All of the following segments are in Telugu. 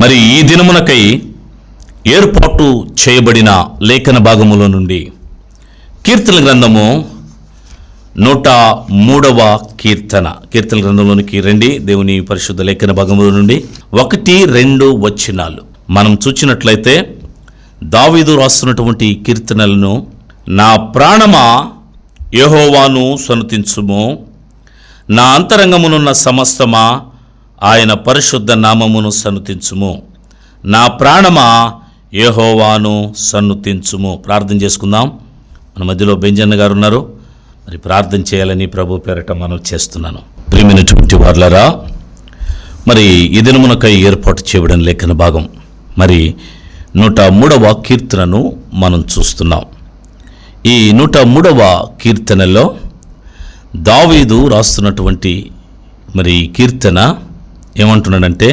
మరి ఈ దినమునకై ఏర్పాటు చేయబడిన లేఖన భాగములో నుండి కీర్తన గ్రంథము 103వ కీర్తన గ్రంథంలోనికి రండి. దేవుని పరిశుద్ధ లేఖన భాగముల నుండి 1-2 వచనాలు మనం చూచినట్లయితే దావీదు రాస్తున్నటువంటి కీర్తనలను, నా ప్రాణమా యెహోవాను సన్నుతించుము, నా అంతరంగమునున్న సమస్తమా ఆయన పరిశుద్ధ నామమును సన్నుతించుము, నా ప్రాణమా యెహోవాను సన్నుతించుము. ప్రార్థన చేసుకుందాం. మన మధ్యలో బెంజన్న గారు ఉన్నారు. మరి ప్రార్థన చేయాలని ప్రభు పేరట మనం చేస్తున్నాను. ప్రియమైనటువంటి వారులారా, మరి ఈ దినమునకై ఏర్పాటు చేయబడిన లేఖన భాగం మరి 103వ కీర్తనను మనం చూస్తున్నాం. ఈ 103వ కీర్తనలో దావీదు రాస్తున్నటువంటి మరి కీర్తన ఏమంటున్నాడంటే,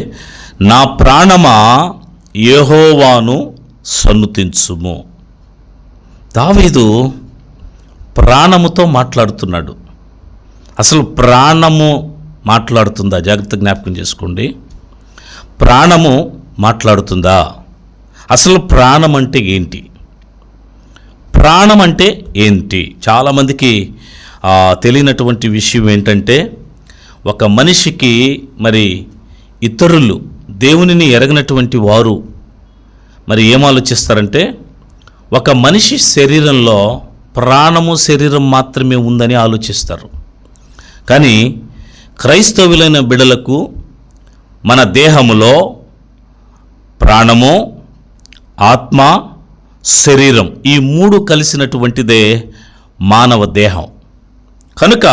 నా ప్రాణమా యెహోవాను సన్నుతించుము. దావీదు ప్రాణముతో మాట్లాడుతున్నాడు. అసలు ప్రాణము మాట్లాడుతుందా? జాగ్రత్త జ్ఞాపకం చేసుకోండి. ప్రాణము మాట్లాడుతుందా? అసలు ప్రాణం అంటే ఏంటి? ప్రాణం అంటే ఏంటి? చాలామందికి తెలియనటువంటి విషయం ఏంటంటే, ఒక మనిషికి మరి ఇతరులు దేవునిని ఎరగనటువంటి వారు మరి ఏం ఆలోచిస్తారంటే, ఒక మనిషి శరీరంలో ప్రాణము శరీరం మాత్రమే ఉందని ఆలోచిస్తారు. కానీ క్రైస్తవులైన బిడ్డలకు మన దేహములో ప్రాణము, ఆత్మ, శరీరం ఈ 3 కలిసినటువంటిదే మానవ దేహం. కనుక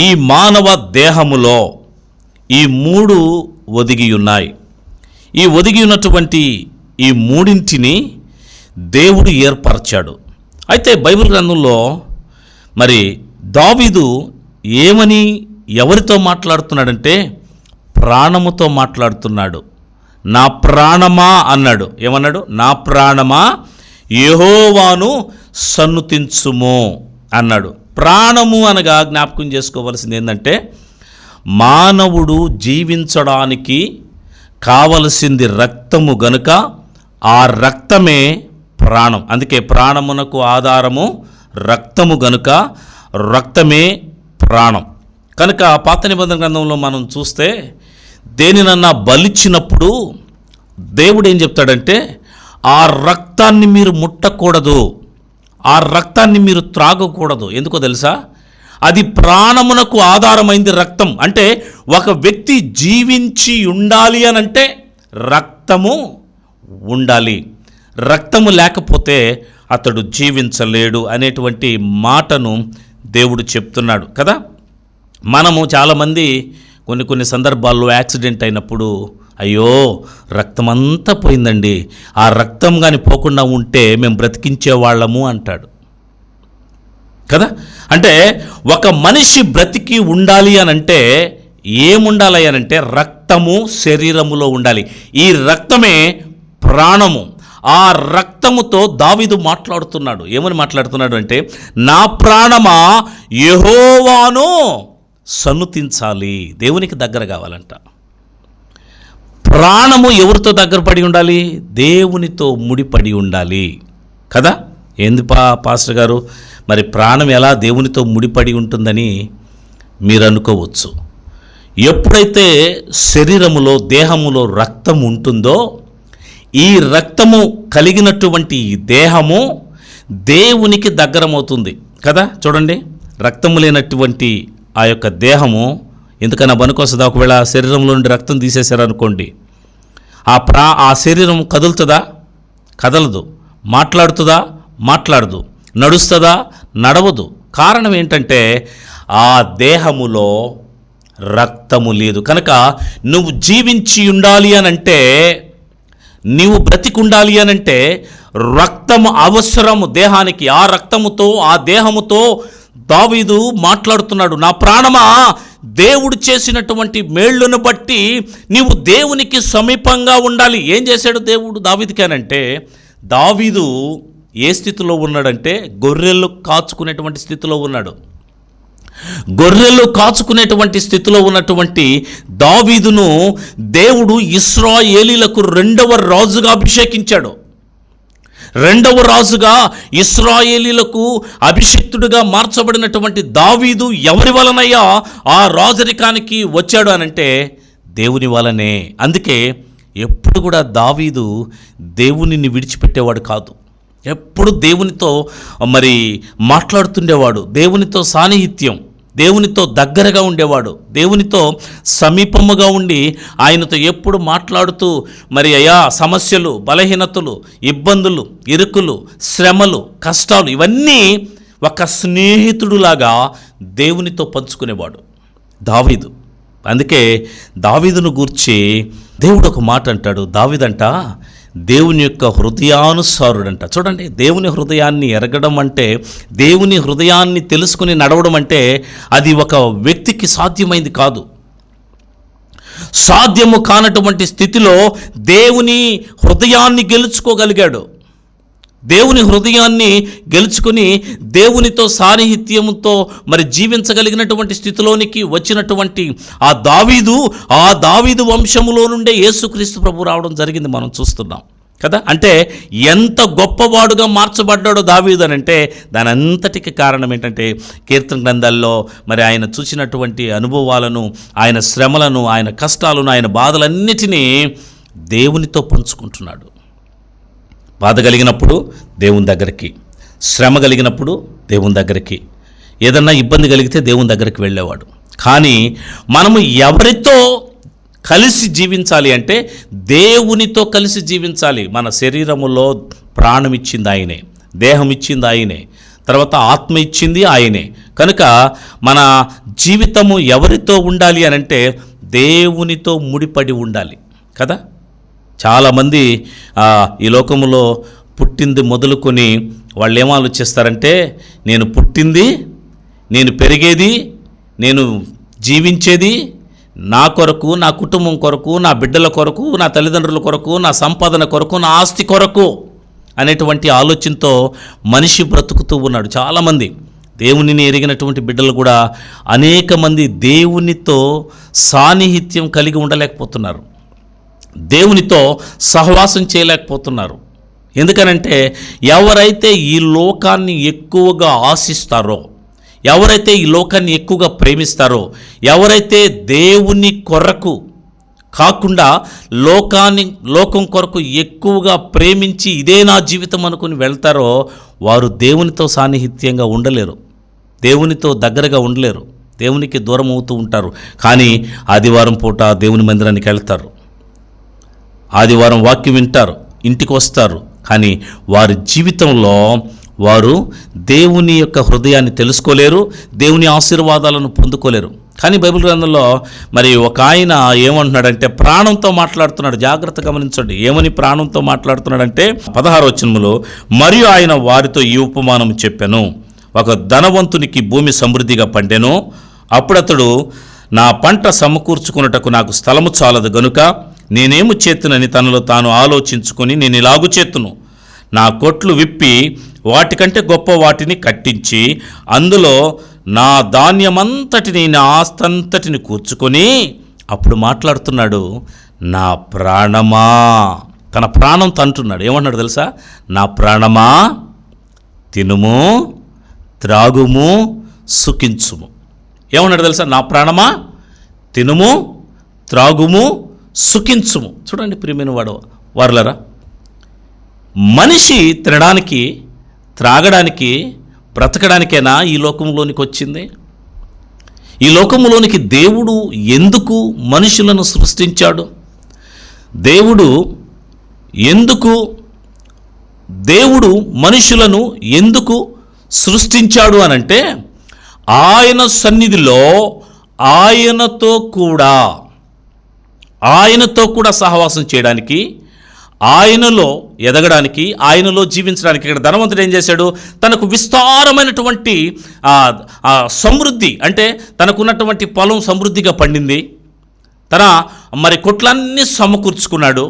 ఈ మానవ దేహములో ఈ 3 ఒదిగి ఉన్నాయి. ఈ ఒదిగి ఉన్నటువంటి ఈ 3ంటిని దేవుడు ఏర్పరచాడు. అయితే బైబిల్ గ్రంథంలో మరి దావీదు ఏమని ఎవరితో మాట్లాడుతున్నాడంటే, ప్రాణముతో మాట్లాడుతున్నాడు. నా ప్రాణమా అన్నాడు. ఏమన్నాడు? నా ప్రాణమా యెహోవాను సన్నుతించుము అన్నాడు. ప్రాణము అనగా జ్ఞాపకం చేసుకోవలసింది ఏంటంటే, మానవుడు జీవించడానికి కావలసింది రక్తము గనుక ఆ రక్తమే ప్రాణం. అందుకే ప్రాణమునకు ఆధారము రక్తము గనుక రక్తమే ప్రాణం. కనుక పాత నిబంధన గ్రంథంలో మనం చూస్తే దేనినన్నా బలిచ్చినప్పుడు దేవుడు ఏం చెప్తాడంటే, ఆ రక్తాన్ని మీరు ముట్టకూడదు, ఆ రక్తాన్ని మీరు త్రాగకూడదు. ఎందుకో తెలుసా? అది ప్రాణమునకు ఆధారమైంది రక్తం. అంటే ఒక వ్యక్తి జీవించి ఉండాలి అనంటే రక్తము ఉండాలి. రక్తము లేకపోతే అతడు జీవించలేడు అనేటువంటి మాటను దేవుడు చెప్తున్నాడు కదా. మనము చాలామంది కొన్ని సందర్భాల్లో యాక్సిడెంట్ అయినప్పుడు, అయ్యో రక్తమంతా పోయిందండి, ఆ రక్తం కానీ పోకుండా ఉంటే మేము బ్రతికించేవాళ్ళము అంటాడు కదా. అంటే ఒక మనిషి బ్రతికి ఉండాలి అనంటే ఏముండాలి అనంటే రక్తము శరీరములో ఉండాలి. ఈ రక్తమే ప్రాణము. ఆ రక్తముతో దావీదు మాట్లాడుతున్నాడు. ఏమని మాట్లాడుతున్నాడు అంటే, నా ప్రాణమా యెహోవాను సన్నుతించాలి. దేవునికి దగ్గర కావాలంట. ప్రాణము ఎవరితో దగ్గర పడి ఉండాలి? దేవునితో ముడిపడి ఉండాలి కదా. ఏంది పాస్టర్ గారు, మరి ప్రాణం ఎలా దేవునితో ముడిపడి ఉంటుందని మీరు అనుకోవచ్చు. ఎప్పుడైతే శరీరములో దేహములో రక్తం ఉంటుందో, ఈ రక్తము కలిగినటువంటి దేహము దేవునికి దగ్గరమవుతుంది కదా. చూడండి, రక్తము లేనటువంటి ఆ యొక్క దేహము ఎందుకన్నా పనికొస్తుందా? ఒకవేళ శరీరంలో నుండి రక్తం తీసేశారనుకోండి, ఆ శరీరం కదులుతుందా? కదలదు. మాట్లాడుతుందా? మాట్లాడదు. నడుస్తుందా? నడవదు. కారణం ఏంటంటే ఆ దేహములో రక్తము లేదు. కనుక నువ్వు జీవించి ఉండాలి అనంటే, నీవు బ్రతికుండాలి అనంటే రక్తము అవసరము దేహానికి. ఆ రక్తముతో ఆ దేహముతో దావీదు మాట్లాడుతున్నాడు. నా ప్రాణమా దేవుడు చేసినటువంటి మేళ్లను బట్టి నీవు దేవునికి సమీపంగా ఉండాలి. ఏం చేశాడు దేవుడు దావీదుకి అనంటే, దావీదు ఏ స్థితిలో ఉన్నాడంటే గొర్రెలు కాచుకునేటువంటి స్థితిలో ఉన్నాడు. గొర్రెలు కాచుకునేటువంటి స్థితిలో ఉన్నటువంటి దావీదును దేవుడు ఇశ్రాయేలీలకు రెండవ రాజుగా అభిషేకించాడు. రెండవ రాజుగా ఇశ్రాయేలీలకు అభిషిక్తుడిగా మార్చబడినటువంటి దావీదు ఎవరి వలనయ్యా ఆ రాజరికానికి వచ్చాడు అనంటే దేవుని వలనే. అందుకే ఎప్పుడు కూడా దావీదు దేవునిని విడిచిపెట్టేవాడు కాదు. ఎప్పుడు దేవునితో మాట్లాడుతుండేవాడు, దేవునితో సాన్నిహిత్యం, దేవునితో దగ్గరగా ఉండేవాడు, దేవునితో సమీపముగా ఉండి ఆయనతో ఎప్పుడు మాట్లాడుతూ అయ్యా సమస్యలు, బలహీనతలు, ఇబ్బందులు, ఇరుకులు, శ్రమలు, కష్టాలు ఇవన్నీ ఒక స్నేహితుడులాగా దేవునితో పంచుకునేవాడు దావీదు. అందుకే దావీదును గూర్చి దేవుడు ఒక మాట అంటాడు. దావీదంట దేవుని యొక్క హృదయానుసారుడంట. చూడండి, దేవుని హృదయాన్ని ఎరగడం అంటే, దేవుని హృదయాన్ని తెలుసుకుని నడవడం అంటే అది ఒక వ్యక్తికి సాధ్యమైంది కాదు. సాధ్యము కానటువంటి స్థితిలో దేవుని హృదయాన్ని గెలుచుకోగలిగాడు. దేవుని హృదయాన్ని గెలుచుకుని దేవునితో సాన్నిహిత్యంతో జీవించగలిగినటువంటి స్థితిలోనికి వచ్చినటువంటి ఆ దావీదు వంశములో నుండే యేసుక్రీస్తు ప్రభు రావడం జరిగింది, మనం చూస్తున్నాం కదా. అంటే ఎంత గొప్పవాడుగా మార్చబడ్డాడో దావీదు అని అంటే దాని అంతటికి కారణం ఏంటంటే కీర్తన గ్రంథాల్లో ఆయన చూసినటువంటి అనుభవాలను, ఆయన శ్రమలను, ఆయన కష్టాలను, ఆయన బాధలన్నిటినీ దేవునితో పంచుకుంటున్నాడు. బాధ కలిగినప్పుడు దేవుని దగ్గరికి, శ్రమ కలిగినప్పుడు దేవుని దగ్గరికి, ఏదన్నా ఇబ్బంది కలిగితే దేవుని దగ్గరికి వెళ్ళేవాడు. కానీ మనము ఎవరితో కలిసి జీవించాలి అంటే దేవునితో కలిసి జీవించాలి. మన శరీరములో ప్రాణం ఇచ్చింది ఆయనే, దేహం ఇచ్చింది ఆయనే, తర్వాత ఆత్మ ఇచ్చింది ఆయనే. కనుక మన జీవితము ఎవరితో ఉండాలి అనంటే దేవునితో ముడిపడి ఉండాలి కదా. చాలామంది ఈ లోకములో పుట్టింది మొదలుకొని వాళ్ళు ఏం ఆలోచిస్తారంటే, నేను పుట్టింది, నేను పెరిగేది, నేను జీవించేది నా కొరకు, నా కుటుంబం కొరకు, నా బిడ్డల కొరకు, నా తల్లిదండ్రుల కొరకు, నా సంపాదన కొరకు, నా ఆస్తి కొరకు అనేటువంటి ఆలోచనతో మనిషి బ్రతుకుతూ ఉన్నాడు. చాలామంది దేవునిని ఎరిగినటువంటి బిడ్డలు కూడా అనేక మంది దేవునితో సాన్నిహిత్యం కలిగి ఉండలేకపోతున్నారు, దేవునితో సహవాసం చేయలేకపోతున్నారు. ఎందుకనంటే ఎవరైతే ఈ లోకాన్ని ఎక్కువగా ఆశిస్తారో, ఎవరైతే ఈ లోకాన్ని ఎక్కువగా ప్రేమిస్తారో, ఎవరైతే దేవుని కొరకు కాకుండా లోకం కొరకు ఎక్కువగా ప్రేమించి ఇదే నా జీవితం అనుకుని వెళ్తారో వారు దేవునితో సాన్నిహిత్యంగా ఉండలేరు, దేవునితో దగ్గరగా ఉండలేరు, దేవునికి దూరం అవుతూ ఉంటారు. కానీ ఆదివారం పూట దేవుని మందిరానికి వెళ్తారు, ఆదివారం వాక్యం వింటారు, ఇంటికి వస్తారు. కానీ వారి జీవితంలో వారు దేవుని యొక్క హృదయాన్ని తెలుసుకోలేరు, దేవుని ఆశీర్వాదాలను పొందుకోలేరు. కానీ బైబిల్ గ్రంథంలో ఒక ఆయన ఏమంటున్నాడంటే ప్రాణంతో మాట్లాడుతున్నాడు. జాగ్రత్త గమనించండి, ఏమని ప్రాణంతో మాట్లాడుతున్నాడంటే 16వ వచనములో, మరియు ఆయన వారితో ఈ ఉపమానం చెప్పెను, ఒక ధనవంతునికి భూమి సమృద్ధిగా పండెను. అప్పుడతడు, నా పంట సమకూర్చుకున్నటకు నాకు స్థలము చాలదు గనుక నేనేమి చేతునని తనలో తాను ఆలోచించుకొని, నేను ఇలాగు చేతును, నా కొట్లు విప్పి వాటికంటే గొప్ప వాటిని కట్టించి అందులో నా ధాన్యమంతటిని, నా ఆస్తంతటిని కూర్చుకొని, అప్పుడు మాట్లాడుతున్నాడు, నా ప్రాణమా, తన ప్రాణం తంటున్నాడు. ఏమన్నాడు తెలుసా? నా ప్రాణమా తినుము, త్రాగుము, సుఖించుము. ఏమన్నాడు తెలుసా? నా ప్రాణమా తినుము, త్రాగుము, సుఖించుము. చూడండి ప్రియమైన వారులరా, మనిషి తినడానికి, త్రాగడానికి, బ్రతకడానికైనా ఈ లోకంలోనికి వచ్చింది? ఈ లోకంలోనికి దేవుడు ఎందుకు మనుషులను సృష్టించాడు? దేవుడు మనుషులను ఎందుకు సృష్టించాడు అనంటే ఆయన సన్నిధిలో ఆయనతో కూడా సహవాసం చేయడానికి, ఆయనలో ఎదగడానికి, ఆయనలో జీవించడానికి. ఇక్కడ ధనవంతుడు ఏం చేశాడు? తనకు విస్తారమైనటువంటి సమృద్ధి, అంటే తనకున్నటువంటి పొలం సమృద్ధిగా పండింది, తన కొట్లన్నీ సమకూర్చుకున్నాడు.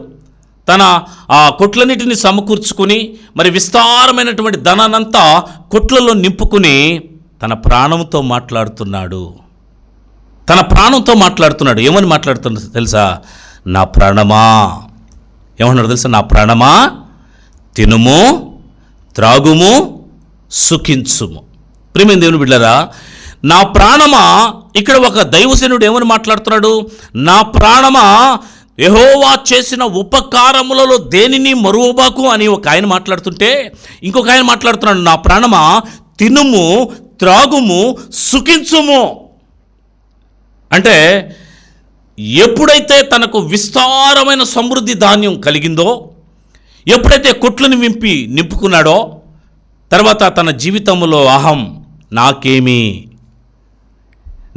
తన ఆ కొట్లన్నిటిని సమకూర్చుకుని విస్తారమైనటువంటి ధనానంతా కొట్లలో నింపుకుని తన ప్రాణంతో మాట్లాడుతున్నాడు. తన ప్రాణంతో మాట్లాడుతున్నాడు. ఏమని మాట్లాడుతున్నాడు తెలుసా? నా ప్రాణమా, ఏమన్నాడు తెలుసా? నా ప్రాణమా తినుము, త్రాగుము, సుఖించుము. ప్రియమైన దేవుని బిడ్డలారా, నా ప్రాణమా, ఇక్కడ ఒక దైవజనుడు ఏమని మాట్లాడుతున్నాడు? నా ప్రాణమా, యెహోవా చేసిన ఉపకారములలో దేనిని మరువబాకు అని ఒక ఆయన మాట్లాడుతుంటే, ఇంకొక ఆయన మాట్లాడుతున్నాడు, నా ప్రాణమా తినుము, త్రాగుము, సుఖించుము. అంటే ఎప్పుడైతే తనకు విస్తారమైన సమృద్ధి ధాన్యం కలిగిందో, ఎప్పుడైతే కొట్లను నింపుకున్నాడో, తర్వాత తన జీవితంలో అహం, నాకేమి,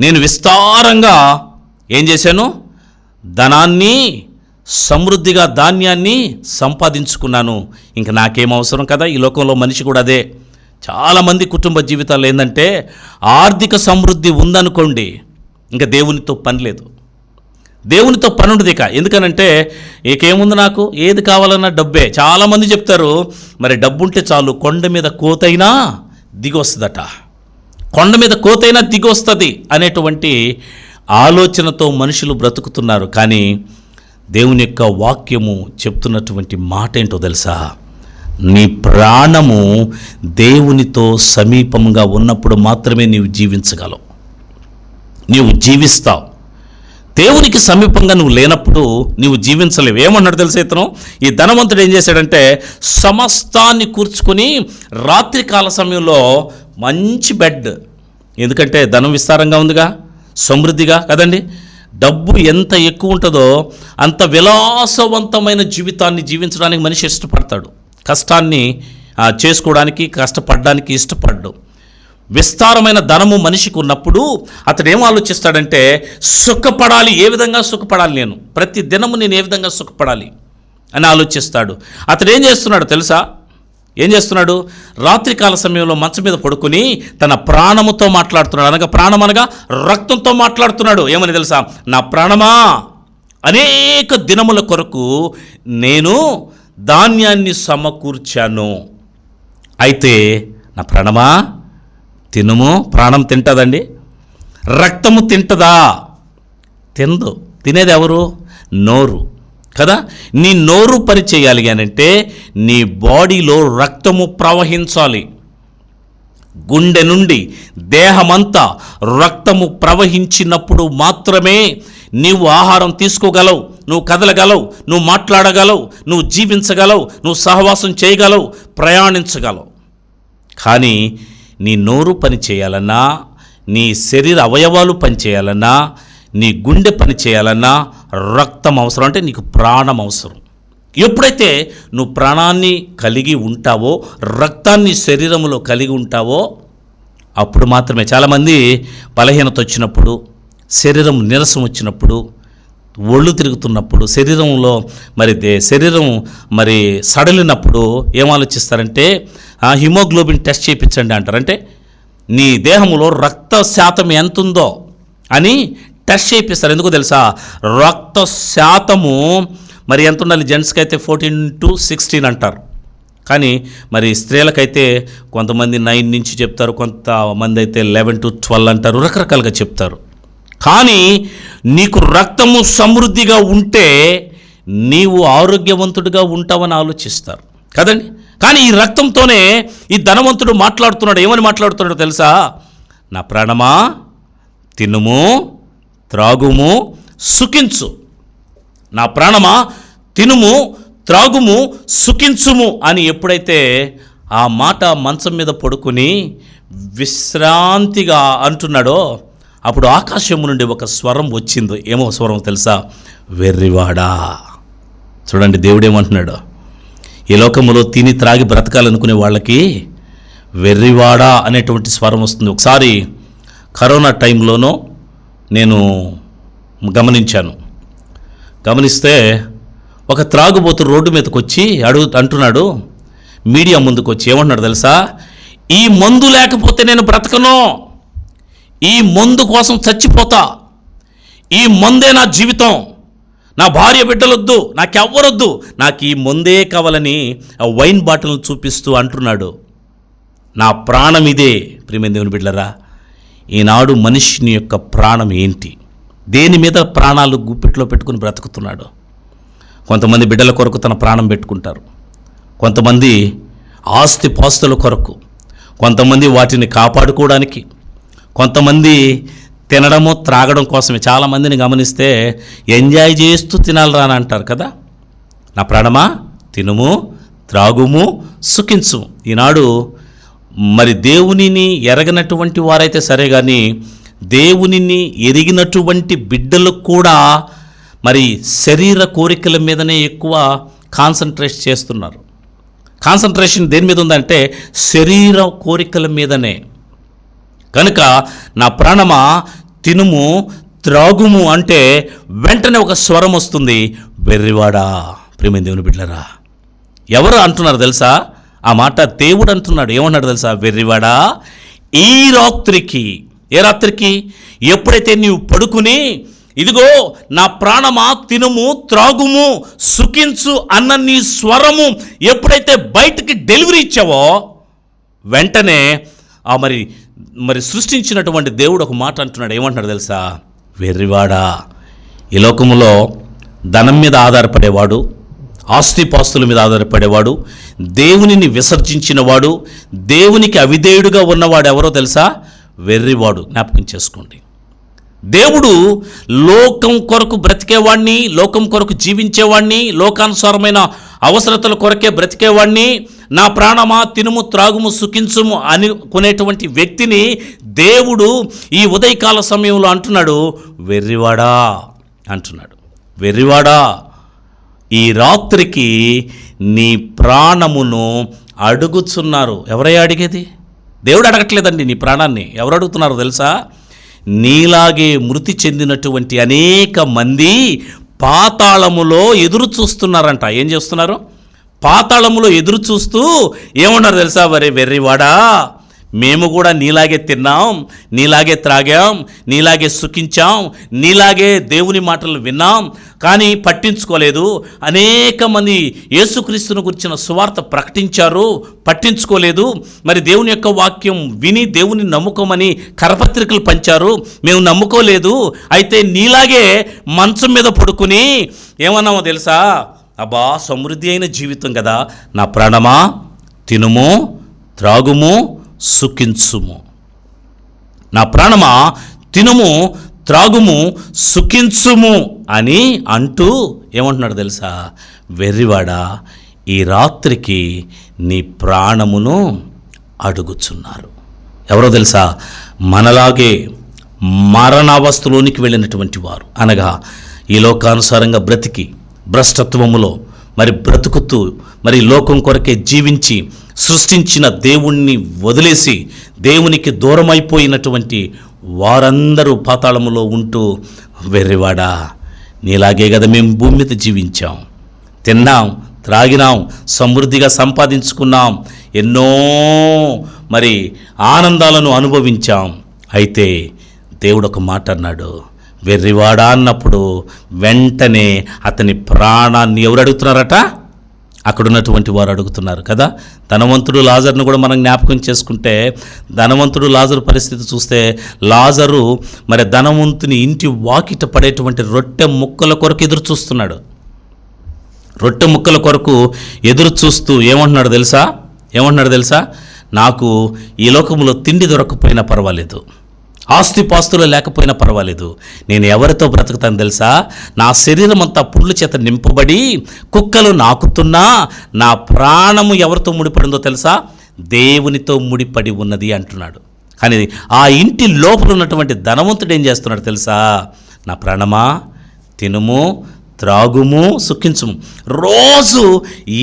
నేను విస్తారంగా ఏం చేశాను? ధనాన్ని, సమృద్ధిగా ధాన్యాన్ని సంపాదించుకున్నాను. ఇంక నాకేం అవసరం కదా. ఈ లోకంలో మనిషి కూడా అదే. చాలామంది కుటుంబ జీవితాల్లో ఏంటంటే ఆర్థిక సమృద్ధి ఉందనుకోండి, ఇంకా దేవునితో పని లేదు, దేవునితో పని ఉండదు ఇక. ఎందుకనంటే ఇకేముంది, నాకు ఏది కావాలన్నా డబ్బే. చాలామంది చెప్తారు, మరి డబ్బు ఉంటే చాలు కొండ మీద కోతైనా దిగి వస్తుందట, కొండ మీద కోతైనా దిగి వస్తుంది అనేటువంటి ఆలోచనతో మనుషులు బ్రతుకుతున్నారు. కానీ దేవుని యొక్క వాక్యము చెప్తున్నటువంటి మాట ఏంటో తెలుసా? నీ ప్రాణము దేవునితో సమీపంగా ఉన్నప్పుడు మాత్రమే నీవు జీవించగలవు, నీవు జీవిస్తావు. దేవునికి సమీపంగా నువ్వు లేనప్పుడు నీవు జీవించలేవు. ఏమన్నాడు తెలుసా ఇతను? ఈ ధనవంతుడు ఏం చేశాడంటే సమస్తాన్ని కూర్చుకొని రాత్రికాల సమయంలో మంచి బెడ్, ఎందుకంటే ధనం విస్తారంగా ఉందిగా, సమృద్ధిగా కదండి. డబ్బు ఎంత ఎక్కువ ఉంటుందో అంత విలాసవంతమైన జీవితాన్ని జీవించడానికి మనిషి ఇష్టపడతాడు. కష్టాన్ని చేసుకోవడానికి, కష్టపడడానికి ఇష్టపడ్డు. విస్తారమైన ధనము మనిషికి ఉన్నప్పుడు అతడు ఏం ఆలోచిస్తాడంటే సుఖపడాలి. ఏ విధంగా సుఖపడాలి, నేను ప్రతి దినము నేను ఏ విధంగా సుఖపడాలి అని ఆలోచిస్తాడు. అతడు ఏం చేస్తున్నాడు తెలుసా? ఏం చేస్తున్నాడు? రాత్రికాల సమయంలో మంచం మీద పడుకుని తన ప్రాణముతో మాట్లాడుతున్నాడు. అనగా ప్రాణం అనగా రక్తంతో మాట్లాడుతున్నాడు. ఏమని తెలుసా? నా ప్రాణమా, అనేక దినముల కొరకు నేను ధాన్యాన్ని సమకూర్చాను. అయితే నా ప్రాణమా తినుము. ప్రాణం తింటుందండి? రక్తము తింటదా? తిందు. తినేది ఎవరు? నోరు కదా. నీ నోరు పని చేయాలి అనంటే నీ బాడీలో రక్తము ప్రవహించాలి. గుండె నుండి దేహమంతా రక్తము ప్రవహించినప్పుడు మాత్రమే నీవు ఆహారం తీసుకోగలవు, నువ్వు కదలగలవు, నువ్వు మాట్లాడగలవు, నువ్వు జీవించగలవు, నువ్వు సహవాసం చేయగలవు, ప్రయాణించగలవు. కానీ నీ నోరు పని చేయాలన్నా, నీ శరీర అవయవాలు పని చేయాలన్నా, నీ గుండె పని చేయాలన్నా రక్తం అవసరం. అంటే నీకు ప్రాణం అవసరం. ఎప్పుడైతే నువ్వు ప్రాణాన్ని కలిగి ఉంటావో, రక్తాన్ని శరీరంలో కలిగి ఉంటావో, అప్పుడు మాత్రమే. చాలామంది బలహీనత వచ్చినప్పుడు, శరీరం నీరసం వచ్చినప్పుడు, ఒళ్ళు తిరుగుతున్నప్పుడు, శరీరం మరి సడలినప్పుడు ఏం ఆలోచిస్తారంటే హిమోగ్లోబిన్ టెస్ట్ చేయించండి అంటారు. అంటే నీ దేహంలో రక్త శాతం ఎంత ఉందో అని టెస్ట్ చేయిస్తారు. ఎందుకో తెలుసా? రక్త శాతము మరి ఎంత ఉండాలి? జెంట్స్కి అయితే 14 to 16 అంటారు, కానీ మరి స్త్రీలకైతే కొంతమంది 9 నుంచి చెప్తారు, కొంతమంది అయితే 11 to 12 అంటారు, రకరకాలుగా చెప్తారు. కానీ నీకు రక్తము సమృద్ధిగా ఉంటే నీవు ఆరోగ్యవంతుడిగా ఉంటావని ఆలోచిస్తారు కదండి. కానీ ఈ రక్తంతోనే ఈ ధనవంతుడు మాట్లాడుతున్నాడు. ఏమని మాట్లాడుతున్నాడో తెలుసా? నా ప్రాణమా తినుము, త్రాగుము, సుఖించు. నా ప్రాణమా తినుము, త్రాగుము, సుఖించుము అని ఎప్పుడైతే ఆ మాట మంచం మీద పడుకుని విశ్రాంతిగా అంటున్నాడో, అప్పుడు ఆకాశము నుండి ఒక స్వరం వచ్చింది. ఏమో స్వరం తెలుసా? వెర్రివాడా. చూడండి, దేవుడేమంటున్నాడు? ఈ లోకములో తిని త్రాగి బ్రతకాలనుకునే వాళ్ళకి వెర్రివాడా అనేటువంటి స్వరం వస్తుంది. ఒకసారి కరోనా టైంలోనూ నేను గమనిస్తే ఒక త్రాగుబోతు రోడ్డు మీదకి వచ్చి అంటున్నాడు, మీడియా ముందుకు వచ్చి ఏమంటున్నాడు తెలుసా? ఈ మందు లేకపోతే నేను బ్రతకను, ఈ మందు కోసం చచ్చిపోతా, ఈ మందే నా జీవితం, నా భార్య బిడ్డలొద్దు, నాకెవ్వరొద్దు, నాకు ఈ మందే కావాలని ఆ వైన్ బాటిల్ని చూపిస్తూ అంటున్నాడు. నా ప్రాణం ఇదే. ప్రియమైన దేవుని బిడ్డలారా, ఈనాడు మనిషిని యొక్క ప్రాణం ఏంటి? దేని మీద ప్రాణాలు గుప్పిట్లో పెట్టుకుని బ్రతుకుతున్నాడు? కొంతమంది బిడ్డల కొరకు తన ప్రాణం పెట్టుకుంటారు, కొంతమంది ఆస్తి పాస్తుల కొరకు, కొంతమంది వాటిని కాపాడుకోవడానికి, కొంతమంది తినడము త్రాగడం కోసమే. చాలామందిని గమనిస్తే ఎంజాయ్ చేస్తూ తినాలిరా అని అంటారు కదా. నా ప్రాణమా తినుము, త్రాగుము, సుఖించు. ఈనాడు మరి దేవునిని ఎరగనటువంటి వారైతే సరే, కానీ దేవునిని ఎరిగినటువంటి బిడ్డలకు కూడా మరి శరీర కోరికల మీదనే ఎక్కువ కాన్సన్ట్రేట్ చేస్తున్నారు. కాన్సన్ట్రేషన్ దేని మీద ఉందంటే శరీర కోరికల మీదనే. కనుక నా ప్రాణమా తినుము, త్రాగుము అంటే వెంటనే ఒక స్వరం వస్తుంది, వెర్రివాడా. ప్రియమైన దేవుని బిడ్డలారా, ఎవరు అంటున్నారు తెలుసా? ఆ మాట దేవుడు అంటున్నాడు. ఏమన్నాడు తెలుసా? వెర్రివాడా, ఈ రాత్రికి. ఏ రాత్రికి? ఎప్పుడైతే నీవు పడుకుని ఇదిగో నా ప్రాణమా తినుము, త్రాగుము, సుఖించు అన్న నీ స్వరము ఎప్పుడైతే బయటికి డెలివరీ ఇచ్చావో, వెంటనే ఆ మరి సృష్టించినటువంటి దేవుడు ఒక మాట అంటున్నాడు. ఏమంటున్నాడు తెలుసా? వెర్రివాడా, ఈ లోకములో ధనం మీద ఆధారపడేవాడు, ఆస్తిపాస్తుల మీద ఆధారపడేవాడు, దేవునిని విసర్జించినవాడు, దేవునికి అవిధేయుడుగా ఉన్నవాడు ఎవరో తెలుసా? వెర్రివాడు. జ్ఞాపకం చేసుకోండి. దేవుడు లోకం కొరకు బ్రతికేవాడిని, లోకం కొరకు జీవించేవాడిని, లోకానుసారమైన అవసరతల కొరకే బ్రతికేవాడిని, నా ప్రాణమా తినుము, త్రాగుము, సుఖించుము అనుకునేటువంటి వ్యక్తిని దేవుడు ఈ ఉదయకాల సమయంలో అంటున్నాడు, వెర్రివాడా అంటున్నాడు. వెర్రివాడా, ఈ రాత్రికి నీ ప్రాణమును అడుగుచున్నారు. ఎవరయ్యా అడిగేది? దేవుడు అడగట్లేదండి నీ ప్రాణాన్ని. ఎవరు అడుగుతున్నారో తెలుసా? నీలాగే మృతి చెందినటువంటి అనేక మంది పాతాళములో ఎదురు చూస్తున్నారంట. ఏం చేస్తున్నారు? పాతాళములో ఎదురు చూస్తూ ఏమన్నారు తెలుసా? వరే వెర్రివాడా, మేము కూడా నీలాగే తిన్నాం, నీలాగే త్రాగాం, నీలాగే సుఖించాం, నీలాగే దేవుని మాటలు విన్నాం, కానీ పట్టించుకోలేదు. అనేక మంది యేసుక్రీస్తును గురించిన సువార్త ప్రకటించారు, పట్టించుకోలేదు. మరి దేవుని యొక్క వాక్యం విని దేవుని నమ్ముకోమని కరపత్రికలు పంచారు, మేము నమ్ముకోలేదు. అయితే నీలాగే మంచం మీద పడుకుని ఏమన్నామో తెలుసా? అబ్బా, సమృద్ధి అయిన జీవితం కదా, నా ప్రాణమా తినుము, త్రాగుము, సుఖించుము. నా ప్రాణమా తినుము, త్రాగుము, సుఖించుము అని అంటూ ఏమంటున్నాడు తెలుసా? వెర్రివాడా, ఈ రాత్రికి నీ ప్రాణమును అడుగుచున్నారు. ఎవరో తెలుసా? మనలాగే మరణావస్థలోనికి వెళ్ళినటువంటి వారు, అనగా ఈ లోకానుసారంగా బ్రతికి భ్రష్టత్వములో మరి బ్రతుకుతూ మరి లోకం కొరకే జీవించి సృష్టించిన దేవుణ్ణి వదిలేసి దేవునికి దూరమైపోయినటువంటి వారందరూ పాతాళములో ఉంటూ, వెర్రివాడా, నీలాగే కదా మేము భూమి మీద జీవించాం, తిన్నాం, త్రాగినాం, సమృద్ధిగా సంపాదించుకున్నాం, ఎన్నో మరి ఆనందాలను అనుభవించాం. అయితే దేవుడు ఒక మాట అన్నాడు, వెర్రివాడా అన్నప్పుడు వెంటనే అతని ప్రాణాన్ని ఎవరు అడుగుతున్నారట? అక్కడ ఉన్నటువంటి వారు అడుగుతున్నారు కదా. ధనవంతుడు లాజర్ను కూడా మనం జ్ఞాపకం చేసుకుంటే, ధనవంతుడు లాజరు పరిస్థితి చూస్తే, లాజరు మరి ధనవంతుని ఇంటి వాకిట పడేటువంటి రొట్టె ముక్కల కొరకు ఎదురు చూస్తున్నాడు. రొట్టె ముక్కల కొరకు ఎదురు చూస్తూ ఏమంటున్నాడు తెలుసా? నాకు ఈ లోకంలో తిండి దొరకకపోయినా పర్వాలేదు, ఆస్తిపాస్తులు లేకపోయినా పర్వాలేదు, నేను ఎవరితో బ్రతుకుతాను తెలుసా? నా శరీరం అంతా పుండ్ల చేత నింపబడి కుక్కలు నాకుతున్నా నా ప్రాణము ఎవరితో ముడిపడిందో తెలుసా? దేవునితో ముడిపడి ఉన్నది అంటున్నాడు. కానీ ఆ ఇంటి లోపల ఉన్నటువంటి ధనవంతుడు ఏం చేస్తున్నాడు తెలుసా? నా ప్రాణమా తినుము, త్రాగుము, సుఖించుము. రోజు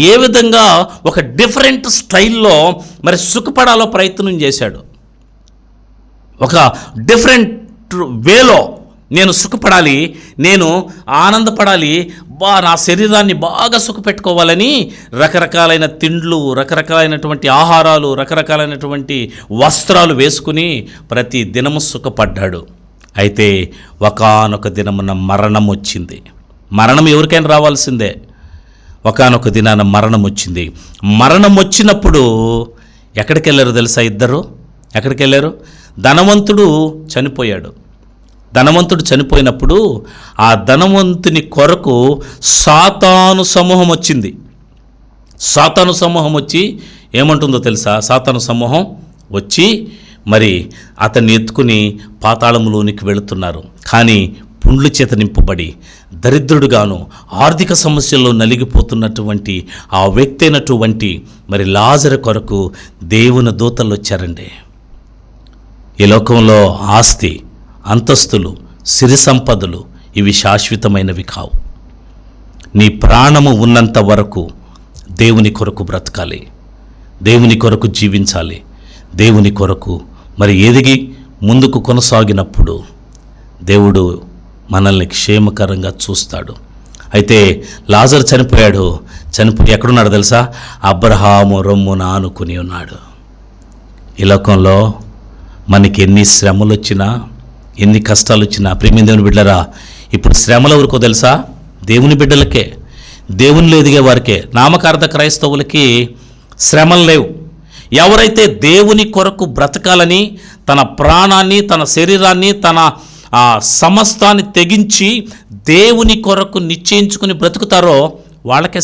ఏ విధంగా ఒక డిఫరెంట్ స్టైల్లో మరి సుఖపడాలో ప్రయత్నం చేశాడు. ఒక డిఫరెంట్ వేలో నేను సుఖపడాలి, నేను ఆనందపడాలి, నా శరీరాన్ని బాగా సుఖపెట్టుకోవాలని రకరకాలైన తిండ్లు, రకరకాలైనటువంటి ఆహారాలు, రకరకాలైనటువంటి వస్త్రాలు వేసుకుని ప్రతి దినము సుఖపడ్డాడు. అయితే ఒకానొక దినమున మరణం వచ్చింది. మరణం ఎవరికైనా రావాల్సిందే. ఒకానొక దినాన మరణం వచ్చింది. మరణం వచ్చినప్పుడు ఎక్కడికి వెళ్ళారో తెలుసా? ఇద్దరు ఎక్కడికి వెళ్ళారు? ధనవంతుడు చనిపోయాడు. ధనవంతుడు చనిపోయినప్పుడు ఆ ధనవంతుని కొరకు సాతాను సమూహం వచ్చింది. సాతాను సమూహం వచ్చి ఏమంటుందో తెలుసా? సాతాను సమూహం వచ్చి మరి అతన్ని ఎత్తుకుని పాతాళంలోనికి వెళుతున్నారు. కానీ పుండ్ల చేత నింపబడి దరిద్రుడుగాను ఆర్థిక సమస్యల్లో నలిగిపోతున్నటువంటి ఆ వ్యక్తి అయినటువంటి మరి లాజరు కొరకు దేవుని దూతలు వచ్చారండి. ఈ లోకంలో ఆస్తి, అంతస్తులు, సిరి సంపదలు ఇవి శాశ్వతమైనవి కావు. నీ ప్రాణము ఉన్నంత వరకు దేవుని కొరకు బ్రతకాలి, దేవుని కొరకు జీవించాలి. దేవుని కొరకు మరి ఎదిగి ముందుకు కొనసాగినప్పుడు దేవుడు మనల్ని క్షేమకరంగా చూస్తాడు. అయితే లాజరు చనిపోయాడు. చనిపోయి ఎక్కడున్నాడు తెలుసా? అబ్రహాము రొమ్మున ఆనుకుని ఉన్నాడు. ఈ లోకంలో మనకి ఎన్ని శ్రమలు వచ్చినా, ఎన్ని కష్టాలు వచ్చినా, ప్రేమ దేవుని బిడ్డలారా, ఇప్పుడు శ్రమలు ఎవరికో తెలుసా? దేవుని బిడ్డలకే, దేవునిలో ఎదిగే వారికే. నామకార్థ క్రైస్తవులకి శ్రమలు లేవు. ఎవరైతే దేవుని కొరకు బ్రతకాలని తన ప్రాణాన్ని, తన శరీరాన్ని, తన సమస్తాన్ని తెగించి దేవుని కొరకు నిశ్చయించుకుని బ్రతుకుతారో వాళ్ళకే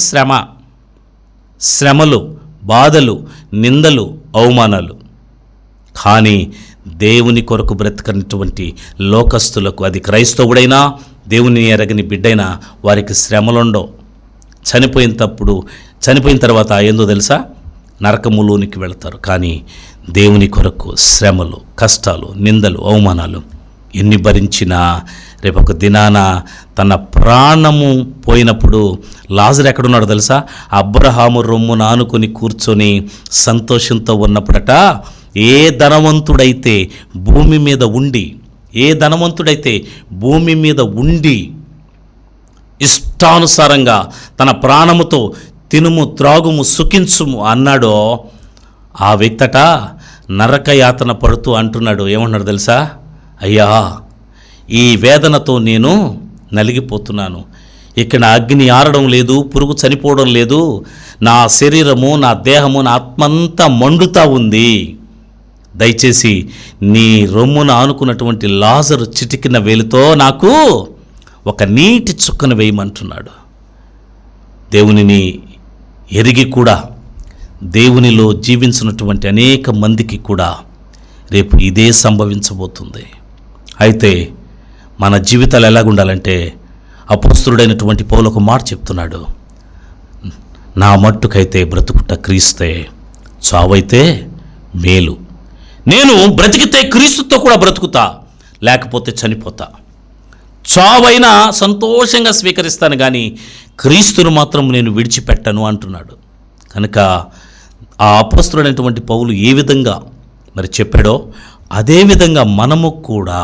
శ్రమలు, బాధలు, నిందలు, అవమానాలు. కానీ దేవుని కొరకు బ్రతకనటువంటి లోకస్తులకు, అది క్రైస్తవుడైనా దేవుని ఎరగని బిడ్డైనా, వారికి శ్రమలుండవు. చనిపోయిన తర్వాత ఏందో తెలుసా? నరకములోనికి వెళతారు. కానీ దేవుని కొరకు శ్రమలు, కష్టాలు, నిందలు, అవమానాలు ఎన్ని భరించినా రేపొక దినాన తన ప్రాణము పోయినప్పుడు లాజరు ఎక్కడున్నాడో తెలుసా? అబ్రహాము రొమ్మున ఆనుకొని కూర్చొని సంతోషంతో ఉన్నప్పుడట, ఏ ధనవంతుడైతే భూమి మీద ఉండి ఇష్టానుసారంగా తన ప్రాణముతో తినుము, త్రాగుము, సుఖించుము అన్నాడో ఆ వ్యక్తట నరకయాతన పడుతూ అంటున్నాడు. ఏమన్నాడు తెలుసా? అయ్యా, ఈ వేదనతో నేను నలిగిపోతున్నాను. ఇక్కడ అగ్ని ఆరడం లేదు, పురుగు చనిపోవడం లేదు. నా శరీరము, నా దేహము, నా ఆత్మంతా మండుతా ఉంది. దయచేసి నీ రొమ్మున ఆనుకున్నటువంటి లాజరు చిటికిన వేలుతో నాకు ఒక నీటి చుక్కను వేయమంటున్నాడు. దేవునిని ఎరిగి కూడా దేవునిలో జీవించినటువంటి అనేక మందికి కూడా రేపు ఇదే సంభవించబోతుంది. అయితే మన జీవితాలు ఎలాగుండాలంటే అపోస్తలుడైనటువంటి పౌలు ఒక మాట చెప్తున్నాడు. నా మట్టుకైతే బ్రతుకుట క్రీస్తే, చావైతే మేలు. నేను బ్రతికితే క్రీస్తుతో కూడా బ్రతుకుతా, లేకపోతే చనిపోతా. చావైనా సంతోషంగా స్వీకరిస్తాను, కానీ క్రీస్తును మాత్రం నేను విడిచిపెట్టను అంటున్నాడు. కనుక ఆ అపోస్తలుడైనటువంటి పౌలు ఏ విధంగా మరి చెప్పాడో అదేవిధంగా మనము కూడా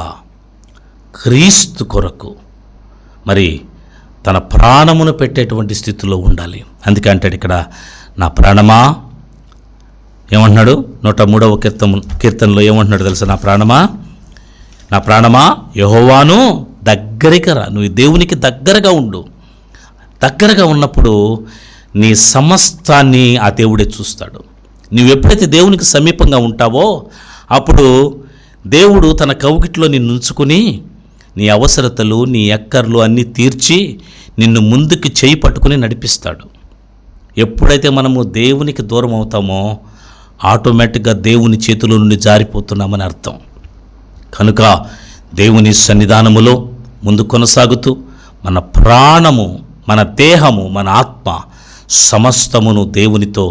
క్రీస్తు కొరకు మరి తన ప్రాణమును పెట్టేటువంటి స్థితిలో ఉండాలి. అందుకే అంటాడు ఇక్కడ, నా ప్రాణమా, ఏమంటున్నాడు 103వ కీర్తనలో ఏమంటున్నాడు తెలుసా? నా ప్రాణమా యెహోవాను దగ్గరికి రా. నువ్వు దేవునికి దగ్గరగా ఉండు. దగ్గరగా ఉన్నప్పుడు నీ సమస్తాన్ని ఆ దేవుడే చూస్తాడు. నువ్వు ఎప్పుడైతే దేవునికి సమీపంగా ఉంటావో అప్పుడు దేవుడు తన కౌగిట్లో నిన్ను ఉంచుకుని నీ అవసరతలు, నీ అక్కర్లు అన్నీ తీర్చి నిన్ను ముందుకు చేయి పట్టుకుని నడిపిస్తాడు. ఎప్పుడైతే మనము దేవునికి దూరం అవుతామో ఆటోమేటిక్గా దేవుని చేతుల నుండి జారిపోతున్నామని అర్థం. కనుక దేవుని సన్నిధానములో ముందు కొనసాగుతూ మన ప్రాణము, మన దేహము, మన ఆత్మ సమస్తమును దేవునితో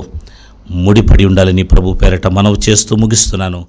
ముడిపడి ఉండాలని ప్రభు పేరట మనవి చేస్తూ ముగిస్తున్నాను.